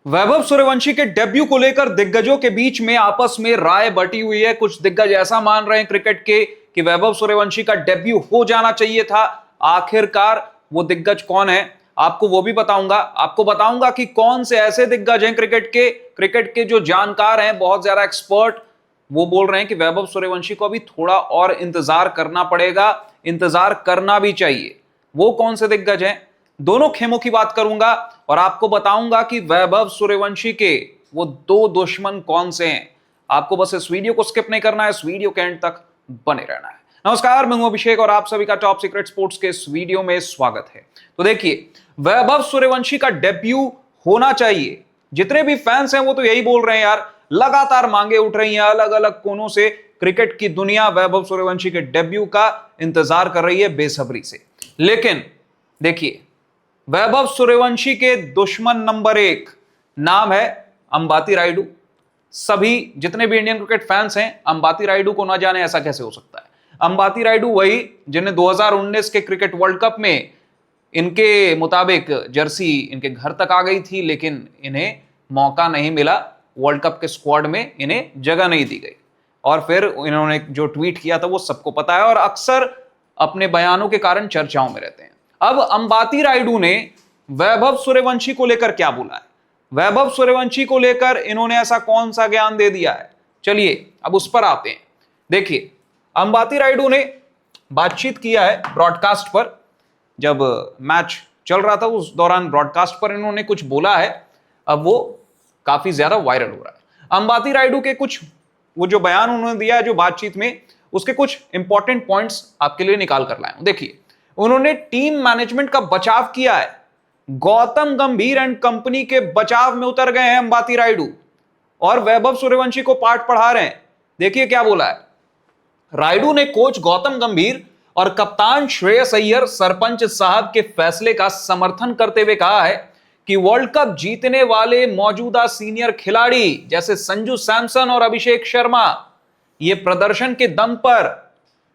वैभव सूर्यवंशी के डेब्यू को लेकर दिग्गजों के बीच में आपस में राय बटी हुई है। कुछ दिग्गज ऐसा मान रहे हैं क्रिकेट के कि वैभव सूर्यवंशी का डेब्यू हो जाना चाहिए था। आखिरकार वो दिग्गज कौन है आपको वो भी बताऊंगा। आपको बताऊंगा कि कौन से ऐसे दिग्गज हैं क्रिकेट के जो जानकार हैं, बहुत ज्यादा एक्सपर्ट, वो बोल रहे हैं कि वैभव सूर्यवंशी को अभी थोड़ा और इंतजार करना पड़ेगा, इंतजार करना भी चाहिए। वो कौन से दिग्गज हैं, दोनों खेमों की बात करूंगा और आपको बताऊंगा कि वैभव सूर्यवंशी के वो दो दुश्मन कौन से हैं। आपको बस इस वीडियो को स्किप नहीं करना है, इस वीडियो के एंड तक बने रहना है। नमस्कार, मैं हूं अभिषेक और आप सभी का टॉप सीक्रेट स्पोर्ट्स के इस वीडियो में स्वागत है। तो देखिए, वैभव सूर्यवंशी का डेब्यू होना चाहिए। जितने भी फैंस हैं वो तो यही बोल रहे हैं यार, लगातार मांगे उठ रही हैं अलग अलग कोनों से। क्रिकेट की दुनिया वैभव सूर्यवंशी के डेब्यू का इंतजार कर रही है बेसब्री से। लेकिन देखिए, वैभव सूर्यवंशी के दुश्मन नंबर एक नाम है अंबाती रायडू। सभी जितने भी इंडियन क्रिकेट फैंस हैं, अंबाती रायडू को ना जाने ऐसा कैसे हो सकता है। अंबाती रायडू वही जिन्हें 2019 के क्रिकेट वर्ल्ड कप में इनके मुताबिक जर्सी इनके घर तक आ गई थी, लेकिन इन्हें मौका नहीं मिला, वर्ल्ड कप के स्क्वाड में इन्हें जगह नहीं दी गई। और फिर इन्होंने जो ट्वीट किया था वो सबको पता है और अक्सर अपने बयानों के कारण चर्चाओं में रहते हैं। अब अंबाती रायडू ने वैभव सूर्यवंशी को लेकर क्या बोला है, वैभव सूर्यवंशी को लेकर इन्होंने ऐसा कौन सा ज्ञान दे दिया है, चलिए अब उस पर आते हैं। देखिए, अंबाती रायडू ने बातचीत किया है ब्रॉडकास्ट पर। जब मैच चल रहा था उस दौरान ब्रॉडकास्ट पर इन्होंने कुछ बोला है, अब वो काफी ज्यादा वायरल हो रहा है। अंबाती रायडू के कुछ वो जो बयान उन्होंने दिया है जो बातचीत में, उसके कुछ इंपॉर्टेंट पॉइंट्स आपके लिए निकाल कर लाया हूं। देखिए, उन्होंने टीम मैनेजमेंट का बचाव किया है। गौतम गंभीर एंड कंपनी के बचाव में उतर गए हैं अंबाती रायडू और वैभव सूर्यवंशी को पाठ पढ़ा रहे हैं। देखिए क्या बोला है रायडू ने। कोच गौतम गंभीर और कप्तान श्रेयस अय्यर सरपंच साहब के फैसले का समर्थन करते हुए कहा है कि वर्ल्ड कप जीतने वाले मौजूदा सीनियर खिलाड़ी जैसे संजू सैमसन और अभिषेक शर्मा ये प्रदर्शन के दम पर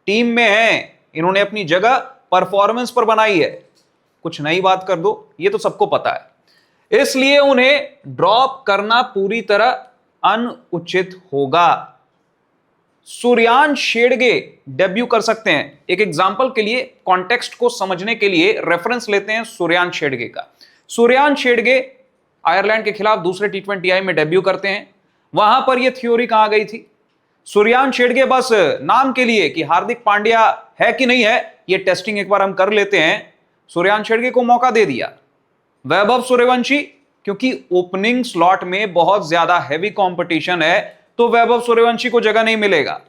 टीम में हैं। इन्होंने अपनी जगह परफॉर्मेंस पर बनाई है। कुछ नई बात कर दो, ये तो सबको पता है, इसलिए उन्हें ड्रॉप करना पूरी तरह अनुचित होगा। सूर्यांश शेड़गे डेब्यू कर सकते हैं। एक एग्जांपल के लिए, कॉन्टेक्स्ट को समझने के लिए रेफरेंस लेते हैं सूर्यांश शेड़गे का। सूर्यांश शेड़गे आयरलैंड के खिलाफ दूसरे T20I में डेब्यू करते हैं। वहां पर यह थ्योरी कहां गई थी, सूर्यांश शेड़गे बस नाम के लिए कि हार्दिक पांड्या है कि नहीं है, ये टेस्टिंग एक बार हम कर लेते हैं, सूर्यांश शेड़गे को मौका दे दिया। वैभव सूर्यवंशी क्योंकि ओपनिंग स्लॉट में बहुत ज्यादा हैवी कंपटीशन है तो वैभव सूर्यवंशी को जगह नहीं मिलेगा।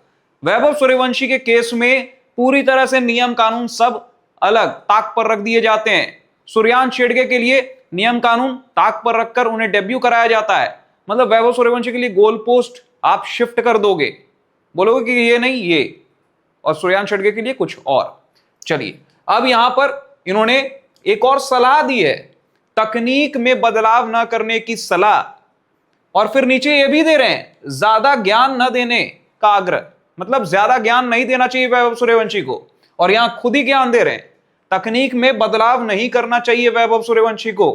वैभव सूर्यवंशी के केस में पूरी तरह से नियम कानून सब अलग ताक पर रख दिए जाते हैं। सूर्यांश शेड़गे के लिए नियम कानून ताक पर रखकर उन्हें डेब्यू कराया जाता है। मतलब वैभव सूर्यवंशी के लिए गोल पोस्ट आप शिफ्ट कर दोगे, बोलोगे कि ये नहीं ये, और सूर्यांश शेड़गे के लिए कुछ और। चलिए, अब यहां पर इन्होंने एक और सलाह दी है, तकनीक में बदलाव ना करने की सलाह। और फिर नीचे ये भी दे रहे हैं, ज्यादा ज्ञान न देने का आग्रह। मतलब ज्यादा ज्ञान नहीं देना चाहिए वैभव सूर्यवंशी को, और यहां खुद ही ज्ञान दे रहे हैं, तकनीक में बदलाव नहीं करना चाहिए वैभव सूर्यवंशी को।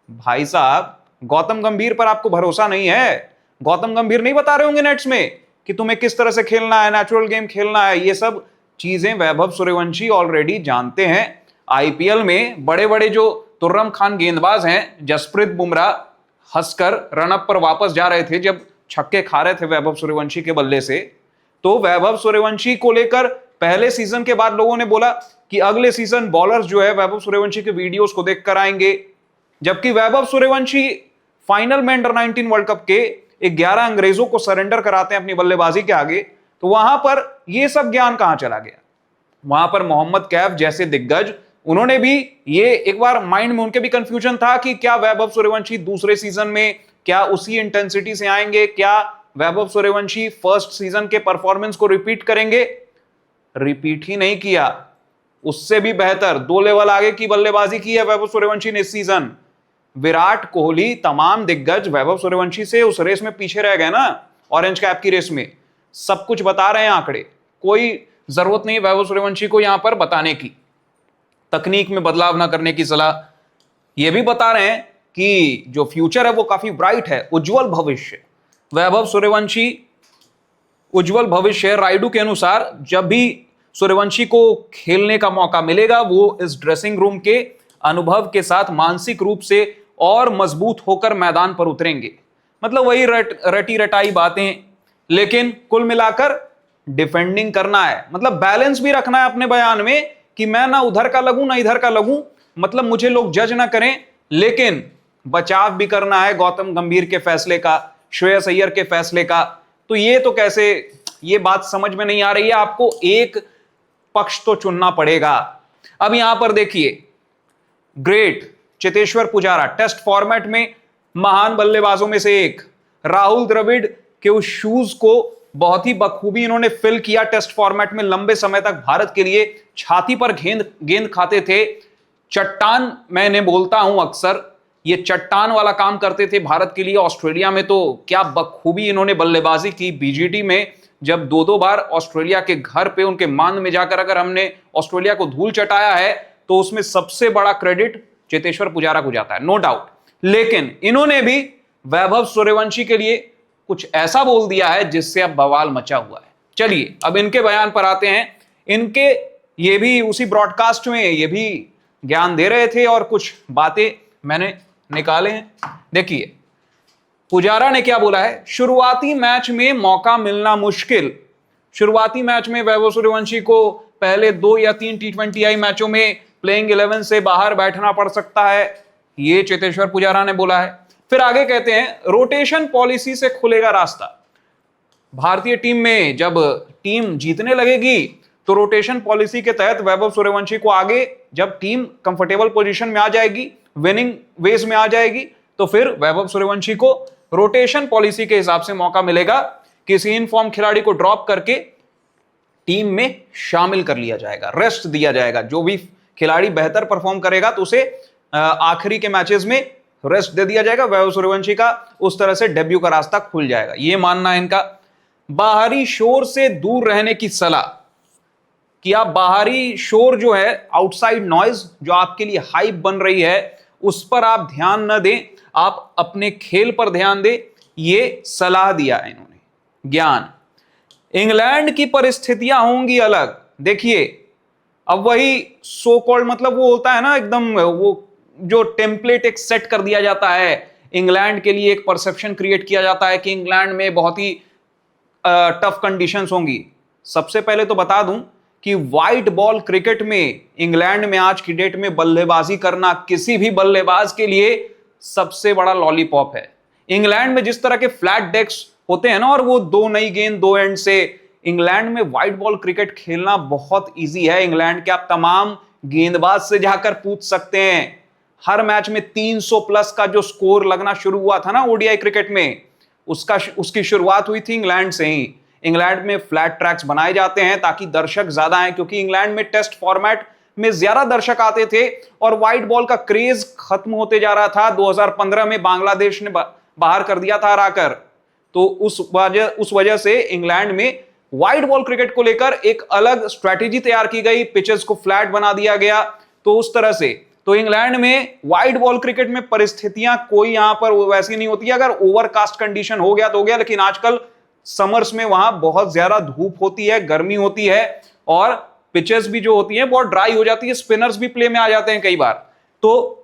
भाई साहब, गौतम गंभीर पर आपको भरोसा नहीं है? गौतम गंभीर नहीं बता रहे होंगे नेट्स में कि तुम्हें किस तरह से खेलना है, नेचुरल गेम खेलना है। ये सब चीजें वैभव सूर्यवंशी ऑलरेडी जानते हैं। आईपीएल में बड़े बड़े जो तुर्रम खान गेंदबाज हैं, जसप्रीत बुमराह हंसकर रनअप पर वापस जा रहे थे जब छक्के खा रहे थे वैभव सूर्यवंशी के बल्ले से, तो वैभव सूर्यवंशी को लेकर पहले सीजन के बाद लोगों ने बोला कि अगले सीजन बॉलर्स जो है वैभव सूर्यवंशी के वीडियोस को देखकर आएंगे। जबकि वैभव सूर्यवंशी फाइनल में अंडर 19 वर्ल्ड कप के 11 अंग्रेजों को सरेंडर कराते हैं अपनी बल्लेबाजी के आगे, तो वहां पर यह सब ज्ञान कहां चला गया। वहां पर मोहम्मद कैफ जैसे दिग्गज, उन्होंने भी ये एक बार माइंड में उनके भी कंफ्यूजन था कि क्या वैभव सूर्यवंशी दूसरे सीजन में क्या उसी इंटेंसिटी से आएंगे, क्या वैभव सूर्यवंशी फर्स्ट सीजन के परफॉर्मेंस को रिपीट करेंगे। रिपीट ही नहीं किया, उससे भी बेहतर 2 लेवल आगे की बल्लेबाजी की है वैभव सूर्यवंशी ने इस सीजन। विराट कोहली, तमाम दिग्गज वैभव सूर्यवंशी से उस रेस में पीछे रह गए ना, ऑरेंज कैप की रेस में। सब कुछ बता रहे हैं आंकड़े, कोई जरूरत नहीं वैभव सूर्यवंशी को यहां पर बताने की। तकनीक में बदलाव ना करने की सलाह, यह भी बता रहे हैं कि जो फ्यूचर है वो काफी ब्राइट है, उज्जवल भविष्य। वैभव सूर्यवंशी उज्जवल भविष्य। रायडू के अनुसार जब भी सूर्यवंशी को खेलने का मौका मिलेगा वो इस ड्रेसिंग रूम के अनुभव के साथ मानसिक रूप से और मजबूत होकर मैदान पर उतरेंगे। मतलब वही रटी रटाई बातें, लेकिन कुल मिलाकर डिफेंडिंग करना है, मतलब बैलेंस भी रखना है अपने बयान में कि मैं ना उधर का लगूं ना इधर का लगूं, मतलब मुझे लोग जज ना करें, लेकिन बचाव भी करना है गौतम गंभीर के फैसले का, श्रेयस अय्यर के फैसले का। तो ये तो कैसे, ये बात समझ में नहीं आ रही है। आपको एक पक्ष तो चुनना पड़ेगा। अब यहां पर देखिए, great Cheteshwar Pujara test format में महान बल्लेबाजों में से एक, राहुल द्रविड़ के उस शूज को बहुत ही बखूबी इन्होंने फिल किया टेस्ट फॉर्मेट में। लंबे समय तक भारत के लिए छाती पर गेंद खाते थे, चट्टान मैंने बोलता हूं अक्सर, ये चट्टान वाला काम करते थे भारत के लिए। ऑस्ट्रेलिया में तो क्या बखूबी इन्होंने बल्लेबाजी की, बीजीटी में जब दो दो बार ऑस्ट्रेलिया के घर पे उनके मान में जाकर अगर हमने ऑस्ट्रेलिया को धूल चटाया है तो उसमें सबसे बड़ा क्रेडिट चेतेश्वर पुजारा को जाता है, नो डाउट। लेकिन इन्होंने भी वैभव सूर्यवंशी के लिए कुछ ऐसा बोल दिया है जिससे अब बवाल मचा हुआ है। चलिए अब इनके बयान पर आते हैं। इनके ये भी उसी ब्रॉडकास्ट में ये भी ज्ञान दे रहे थे और कुछ बातें मैंने निकाले हैं। देखिए पुजारा ने क्या बोला है, शुरुआती मैच में मौका मिलना मुश्किल। शुरुआती मैच में वैभव सूर्यवंशी को पहले 2 या 3 T20I मैचों में प्लेइंग 11 से बाहर बैठना पड़ सकता है, ये चेतेश्वर पुजारा ने बोला है। फिर आगे कहते हैं रोटेशन पॉलिसी से खुलेगा रास्ता। भारतीय टीम में जब टीम जीतने लगेगी तो रोटेशन पॉलिसी के तहत वैभव सूर्यवंशी को आगे, जब टीम कंफर्टेबल पोजीशन में आ जाएगी, विनिंग वेज में आ जाएगी, तो फिर वैभव सूर्यवंशी को रोटेशन पॉलिसी के हिसाब से मौका मिलेगा, किसी इन फॉर्म खिलाड़ी को ड्रॉप करके टीम में शामिल कर लिया जाएगा, रेस्ट दिया जाएगा। जो भी खिलाड़ी बेहतर परफॉर्म करेगा तो उसे आखिरी के मैचेस में रेस्ट दे दिया जाएगा। वैभव सूर्यवंशी का उस तरह से डेब्यू का रास्ता खुल जाएगा, ये मानना है इनका। बाहरी शोर से दूर रहने की सलाह, कि आप बाहरी शोर जो है, आउटसाइड नॉइज जो आपके लिए हाइप बन रही है, उस पर आप ध्यान न दें, आप अपने खेल पर ध्यान दें, ये सलाह दिया है इन्होंने। ज्ञान, इंग्लैंड की परिस्थितियां होंगी अलग। देखिए अब वही सो कॉल्ड, मतलब वो होता है ना एकदम, वो जो टेम्पलेट एक सेट कर दिया जाता है इंग्लैंड के लिए, एक परसेप्शन क्रिएट किया जाता है कि इंग्लैंड में बहुत ही टफ कंडीशंस होंगी। सबसे पहले तो बता दूं कि व्हाइट बॉल क्रिकेट में इंग्लैंड में आज की डेट में बल्लेबाजी करना किसी भी बल्लेबाज के लिए सबसे बड़ा लॉलीपॉप है। इंग्लैंड में जिस तरह के फ्लैट डेक्स होते हैं ना, और वो 2 नई गेंद 2 एंड से, इंग्लैंड में व्हाइट बॉल क्रिकेट खेलना बहुत इजी है। इंग्लैंड के आप तमाम गेंदबाज से जाकर पूछ सकते हैं। हर मैच में 300 प्लस का जो स्कोर लगना शुरू हुआ था ना ओडीआई क्रिकेट में, उसकी शुरुआत हुई थी इंग्लैंड से ही। इंग्लैंड में फ्लैट ट्रैक्स बनाए जाते हैं ताकि दर्शक ज्यादा आए, क्योंकि इंग्लैंड में टेस्ट फॉर्मेट में ज्यादा दर्शक आते थे और व्हाइट बॉल का क्रेज खत्म होते जा रहा था। 2015 में बांग्लादेश ने बाहर कर दिया था हराकर, तो उस वजह से इंग्लैंड में व्हाइट बॉल क्रिकेट को लेकर एक अलग स्ट्रैटेजी तैयार की गई, पिचेस को फ्लैट बना दिया गया। तो उस तरह से तो इंग्लैंड में व्हाइट बॉल क्रिकेट में परिस्थितियां कोई यहां पर वैसी नहीं होती है। अगर ओवरकास्ट कंडीशन हो गया तो हो गया, लेकिन आजकल समर्स में वहां बहुत ज्यादा धूप होती है, गर्मी होती है और पिचेस भी जो होती हैं बहुत ड्राई हो जाती है, स्पिनर्स भी प्ले में आ जाते हैं कई बार। तो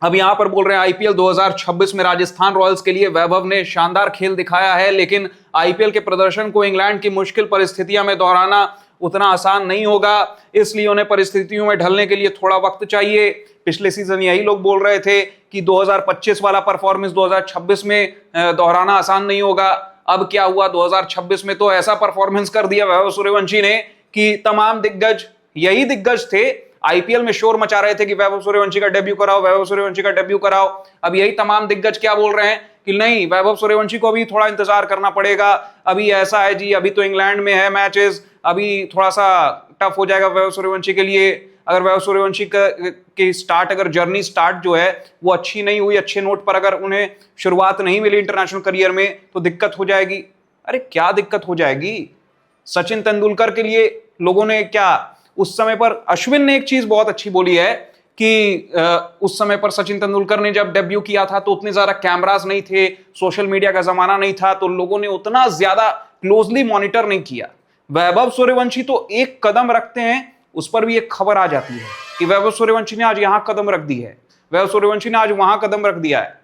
अब यहां पर बोल रहे हैं आईपीएल 2026 में राजस्थान रॉयल्स के लिए वैभव ने शानदार खेल दिखाया है, लेकिन आईपीएल के प्रदर्शन को इंग्लैंड की मुश्किल परिस्थितियों में दोहराना उतना आसान नहीं होगा, इसलिए उन्हें परिस्थितियों में ढलने के लिए थोड़ा वक्त चाहिए। पिछले सीजन यही लोग बोल रहे थे कि 2025 वाला परफॉर्मेंस 2026 में दोहराना आसान नहीं होगा। अब क्या हुआ, 2026 में तो ऐसा परफॉर्मेंस कर दिया वैभव सूर्यवंशी ने कि तमाम दिग्गज, यही दिग्गज थे, आईपीएल में शोर मचा रहे थे कि वैभव सूर्यवंशी का डेब्यू कराओ, वैभव सूर्यवंशी का डेब्यू कराओ। अब यही तमाम दिग्गज क्या बोल रहे हैं कि नहीं, वैभव सूर्यवंशी को अभी थोड़ा इंतजार करना पड़ेगा, अभी ऐसा है जी, अभी तो इंग्लैंड में है मैचेस, अभी थोड़ा सा टफ हो जाएगा वैभव सूर्यवंशी के लिए। अगर वैभव सूर्यवंशी की स्टार्ट, अगर जर्नी स्टार्ट जो है वो अच्छी नहीं हुई, अच्छे नोट पर अगर उन्हें शुरुआत नहीं मिली इंटरनेशनल करियर में, तो दिक्कत हो जाएगी। अरे क्या दिक्कत हो जाएगी, सचिन तेंदुलकर के लिए लोगों ने क्या उस समय पर, अश्विन ने एक चीज बहुत अच्छी बोली है कि उस समय पर सचिन तेंदुलकर ने जब डेब्यू किया था तो उतने ज्यादा कैमरास नहीं थे, सोशल मीडिया का जमाना नहीं था, तो लोगों ने उतना ज्यादा क्लोजली मॉनिटर नहीं किया। वैभव सूर्यवंशी तो एक कदम रखते हैं, उस पर भी एक खबर आ जाती है कि वैभव सूर्यवंशी ने आज यहां कदम रख दी है, वैभव सूर्यवंशी ने आज वहां कदम रख दिया है।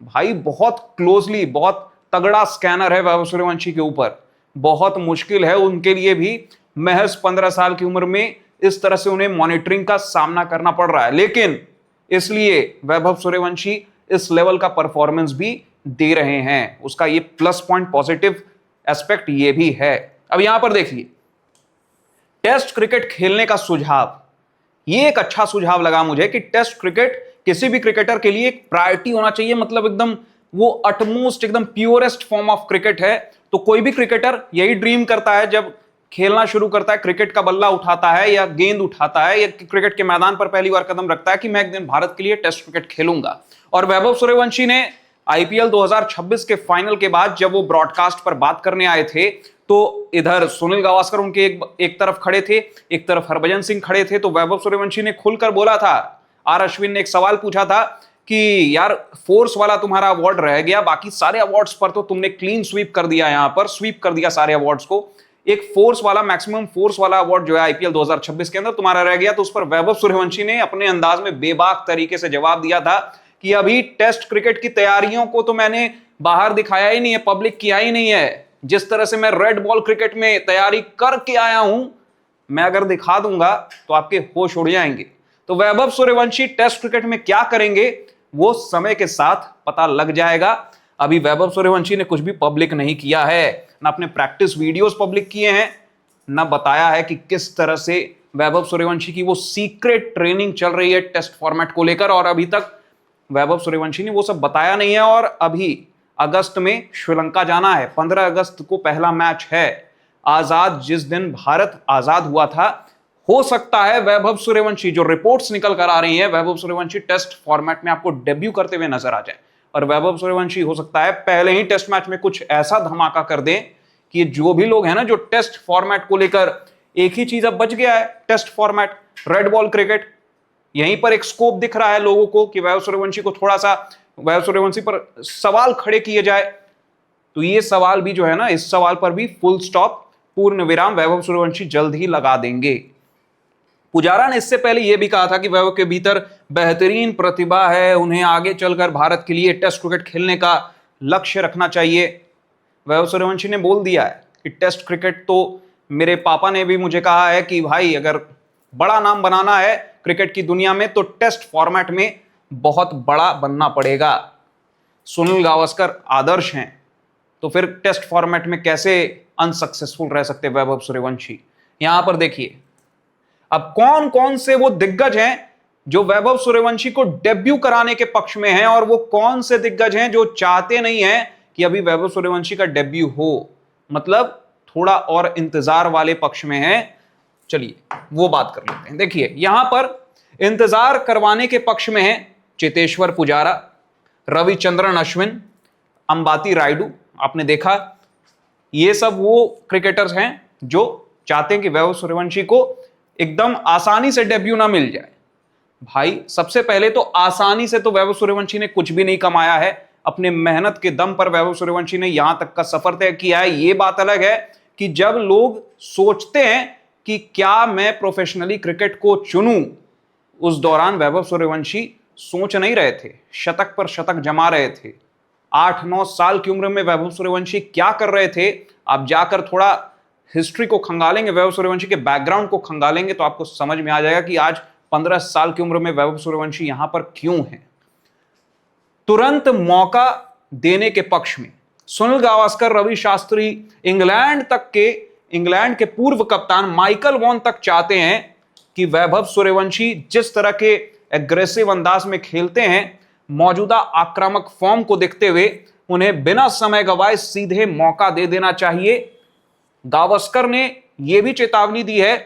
भाई बहुत क्लोजली, बहुत तगड़ा स्कैनर है वैभव सूर्यवंशी के ऊपर। बहुत मुश्किल है उनके लिए भी महज 15 साल की उम्र में इस तरह से उन्हें मॉनिटरिंग का सामना करना पड़ रहा है, लेकिन इसलिए वैभव सूर्यवंशी इस लेवल का परफॉर्मेंस भी दे रहे हैं। उसका ये प्लस पॉइंट, पॉजिटिव एस्पेक्ट ये भी है। अब यहां पर देखिए, टेस्ट क्रिकेट खेलने का सुझाव, ये एक अच्छा सुझाव लगा मुझे कि टेस्ट क्रिकेट किसी भी क्रिकेटर के लिए एक प्रायोरिटी होना चाहिए। मतलब एकदम वो अटमोस्ट, एकदम प्योरेस्ट फॉर्म ऑफ क्रिकेट है। तो कोई भी क्रिकेटर यही ड्रीम करता है जब खेलना शुरू करता है, क्रिकेट का बल्ला उठाता है या गेंद उठाता है या क्रिकेट के मैदान पर पहली बार कदम रखता है कि मैं एक दिन भारत के लिए टेस्ट क्रिकेट खेलूंगा। और वैभव सूर्यवंशी ने आईपीएल 2026 के फाइनल के बाद जब वो ब्रॉडकास्ट पर बात करने आए थे, तो इधर सुनील गावस्कर उनके एक तरफ खड़े थे, एक तरफ हरभजन सिंह खड़े थे। तो वैभव सूर्यवंशी ने खुलकर बोला था, आर अश्विन ने एक सवाल पूछा था कि यार फोर्स वाला तुम्हारा अवार्ड रह गया, बाकी सारे अवार्ड्स पर तो तुमने क्लीन स्वीप कर दिया, यहां पर स्वीप कर दिया सारे अवार्ड्स को, एक फोर्स वाला, मैक्सिमम फोर्स वाला अवार्ड जो है आईपीएल 2026 के अंदर तुम्हारा रह गया। तो उस पर वैभव सूर्यवंशी ने अपने अंदाज में बेबाक तरीके से जवाब दिया था कि अभी टेस्ट क्रिकेट की तैयारियों को तो मैंने बाहर दिखाया ही नहीं है, पब्लिक किया ही नहीं है। जिस तरह से मैं रेड बॉल क्रिकेट में तैयारी करके आया हूं, मैं अगर दिखा दूंगा तो आपके होश उड़ जाएंगे। तो वैभव सूर्यवंशी टेस्ट क्रिकेट में क्या करेंगे वो समय के साथ पता लग जाएगा। अभी वैभव सूर्यवंशी ने कुछ भी पब्लिक नहीं किया है, ना अपने प्रैक्टिस वीडियोस पब्लिक किए हैं, ना बताया है कि किस तरह से वैभव सूर्यवंशी की वो सीक्रेट ट्रेनिंग चल रही है टेस्ट फॉर्मेट को लेकर, और अभी तक वैभव सूर्यवंशी ने वो सब बताया नहीं है। और अभी अगस्त में श्रीलंका जाना है, 15 अगस्त को पहला मैच है। आजाद, जिस दिन भारत आजाद हुआ था, हो सकता है वैभव सूर्यवंशी, जो रिपोर्ट्स निकल कर आ रही है, वैभव सूर्यवंशी टेस्ट फॉर्मेट में आपको डेब्यू करते हुए नजर आ जाए। और वैभव सूर्यवंशी हो सकता है पहले ही टेस्ट मैच में कुछ ऐसा धमाका कर दें कि जो भी लोग हैं ना, जो टेस्ट फॉर्मेट को लेकर, एक ही चीज अब बच गया है test format, red ball cricket. यहीं पर एक स्कोप दिख रहा है लोगों को कि वैभव सूर्यवंशी को थोड़ा सा, वैभव सूर्यवंशी पर सवाल खड़े किए जाए। तो ये सवाल भी जो है ना, इस सवाल पर भी फुल स्टॉप, पूर्ण विराम वैभव सूर्यवंशी जल्द ही लगा देंगे। पुजारा ने इससे पहले यह भी कहा था कि वैभव के भीतर बेहतरीन प्रतिभा है, उन्हें आगे चलकर भारत के लिए टेस्ट क्रिकेट खेलने का लक्ष्य रखना चाहिए। वैभव सूर्यवंशी ने बोल दिया है कि टेस्ट क्रिकेट तो, मेरे पापा ने भी मुझे कहा है कि भाई अगर बड़ा नाम बनाना है क्रिकेट की दुनिया में तो टेस्ट फॉर्मेट में बहुत बड़ा बनना पड़ेगा। सुनील गावस्कर आदर्श हैं, तो फिर टेस्ट फॉर्मेट में कैसे अनसक्सेसफुल रह सकते वैभव सूर्यवंशी। यहां पर देखिए, अब कौन कौन से वो दिग्गज हैं जो वैभव सूर्यवंशी को डेब्यू कराने के पक्ष में हैं, और वो कौन से दिग्गज हैं जो चाहते नहीं हैं कि अभी वैभव सूर्यवंशी का डेब्यू हो, मतलब थोड़ा और इंतजार वाले पक्ष में हैं। चलिए वो बात कर लेते हैं। देखिए यहां पर इंतजार करवाने के पक्ष में हैं चेतेश्वर पुजारा, रविचंद्रन अश्विन, अंबाती रायडू। आपने देखा, ये सब वो क्रिकेटर्स हैं जो चाहते हैं कि वैभव सूर्यवंशी को एकदम आसानी से डेब्यू ना मिल जाए। भाई सबसे पहले तो आसानी से तो वैभव सूर्यवंशी ने कुछ भी नहीं कमाया है, अपने मेहनत के दम पर वैभव सूर्यवंशी ने यहां तक का सफर तय किया है। ये बात अलग है कि जब लोग सोचते हैं कि क्या मैं प्रोफेशनली क्रिकेट को चुनूं, उस दौरान वैभव सूर्यवंशी सोच नहीं रहे थे, शतक पर शतक जमा रहे थे। 8-9 साल की उम्र में वैभव सूर्यवंशी क्या कर रहे थे, आप जाकर थोड़ा हिस्ट्री को खंगालेंगे, वैभव सूर्यवंशी के बैकग्राउंड को खंगालेंगे, तो आपको समझ में आ जाएगा कि आज 15 साल की उम्र में वैभव सूर्यवंशी यहां पर क्यों है। तुरंत मौका देने के पक्ष में सुनील गावस्कर, रवि शास्त्री, इंग्लैंड के पूर्व कप्तान माइकल वॉन तक चाहते हैं कि वैभव सूर्यवंशी जिस तरह के एग्रेसिव अंदाज में खेलते हैं, मौजूदा आक्रामक फॉर्म को देखते हुए उन्हें बिना समय गवाए सीधे मौका दे देना चाहिए। गावस्कर ने यह भी चेतावनी दी है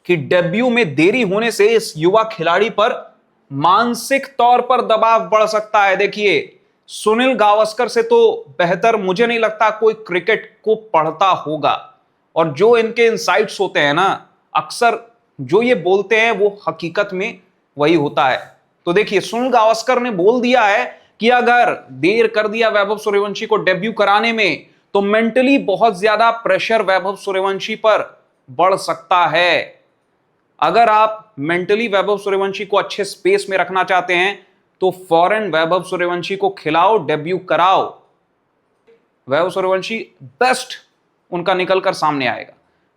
कि डेब्यू में देरी होने से इस युवा खिलाड़ी पर मानसिक तौर पर दबाव बढ़ सकता है। देखिए, सुनील गावस्कर से तो बेहतर मुझे नहीं लगता कोई क्रिकेट को पढ़ता होगा, और जो इनके इनसाइट्स होते हैं ना, अक्सर जो ये बोलते हैं वो हकीकत में वही होता है। तो देखिए, सुनील गावस्कर ने बोल दिया है कि अगर देर कर दिया वैभव सूर्यवंशी को डेब्यू कराने में तो मेंटली बहुत ज्यादा प्रेशर वैभव सूर्यवंशी पर बढ़ सकता है। अगर आप मेंटली वैभव सूर्यवंशी को अच्छे स्पेस में रखना चाहते हैं तो फौरन वैभव सूर्यवंशी को खिलाओ, डेब्यू कराओ। वैभव सूर्यवंशी बेस्ट उनका निकलकर सामने आएगा।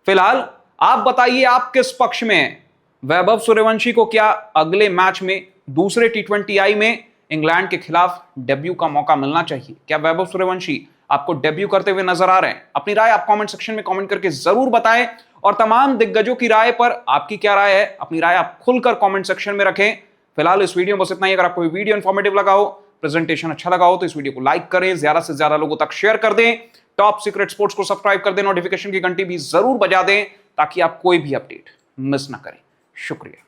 फिलहाल आप बताइए, आप किस पक्ष में हैं? वैभव सूर्यवंशी को क्या अगले मैच में, दूसरे T20I में इंग्लैंड के खिलाफ डेब्यू का मौका मिलना चाहिए? क्या वैभव सूर्यवंशी आपको डेब्यू करते हुए नजर आ रहे हैं? अपनी राय आप कमेंट सेक्शन में कमेंट करके जरूर बताएं और तमाम दिग्गजों की राय पर आपकी क्या राय है, अपनी राय आप खुलकर कमेंट सेक्शन में रखें। फिलहाल इस वीडियो में बस इतना ही। अगर आपको वीडियो इंफॉर्मेटिव लगा हो, प्रेजेंटेशन अच्छा लगा हो, तो इस वीडियो को लाइक करें, ज्यादा से ज्यादा लोगों तक शेयर कर दें, टॉप सीक्रेट स्पोर्ट्स को सब्सक्राइब कर दें, नोटिफिकेशन की घंटी भी जरूर बजा दें ताकि आप कोई भी अपडेट मिस ना करें। शुक्रिया।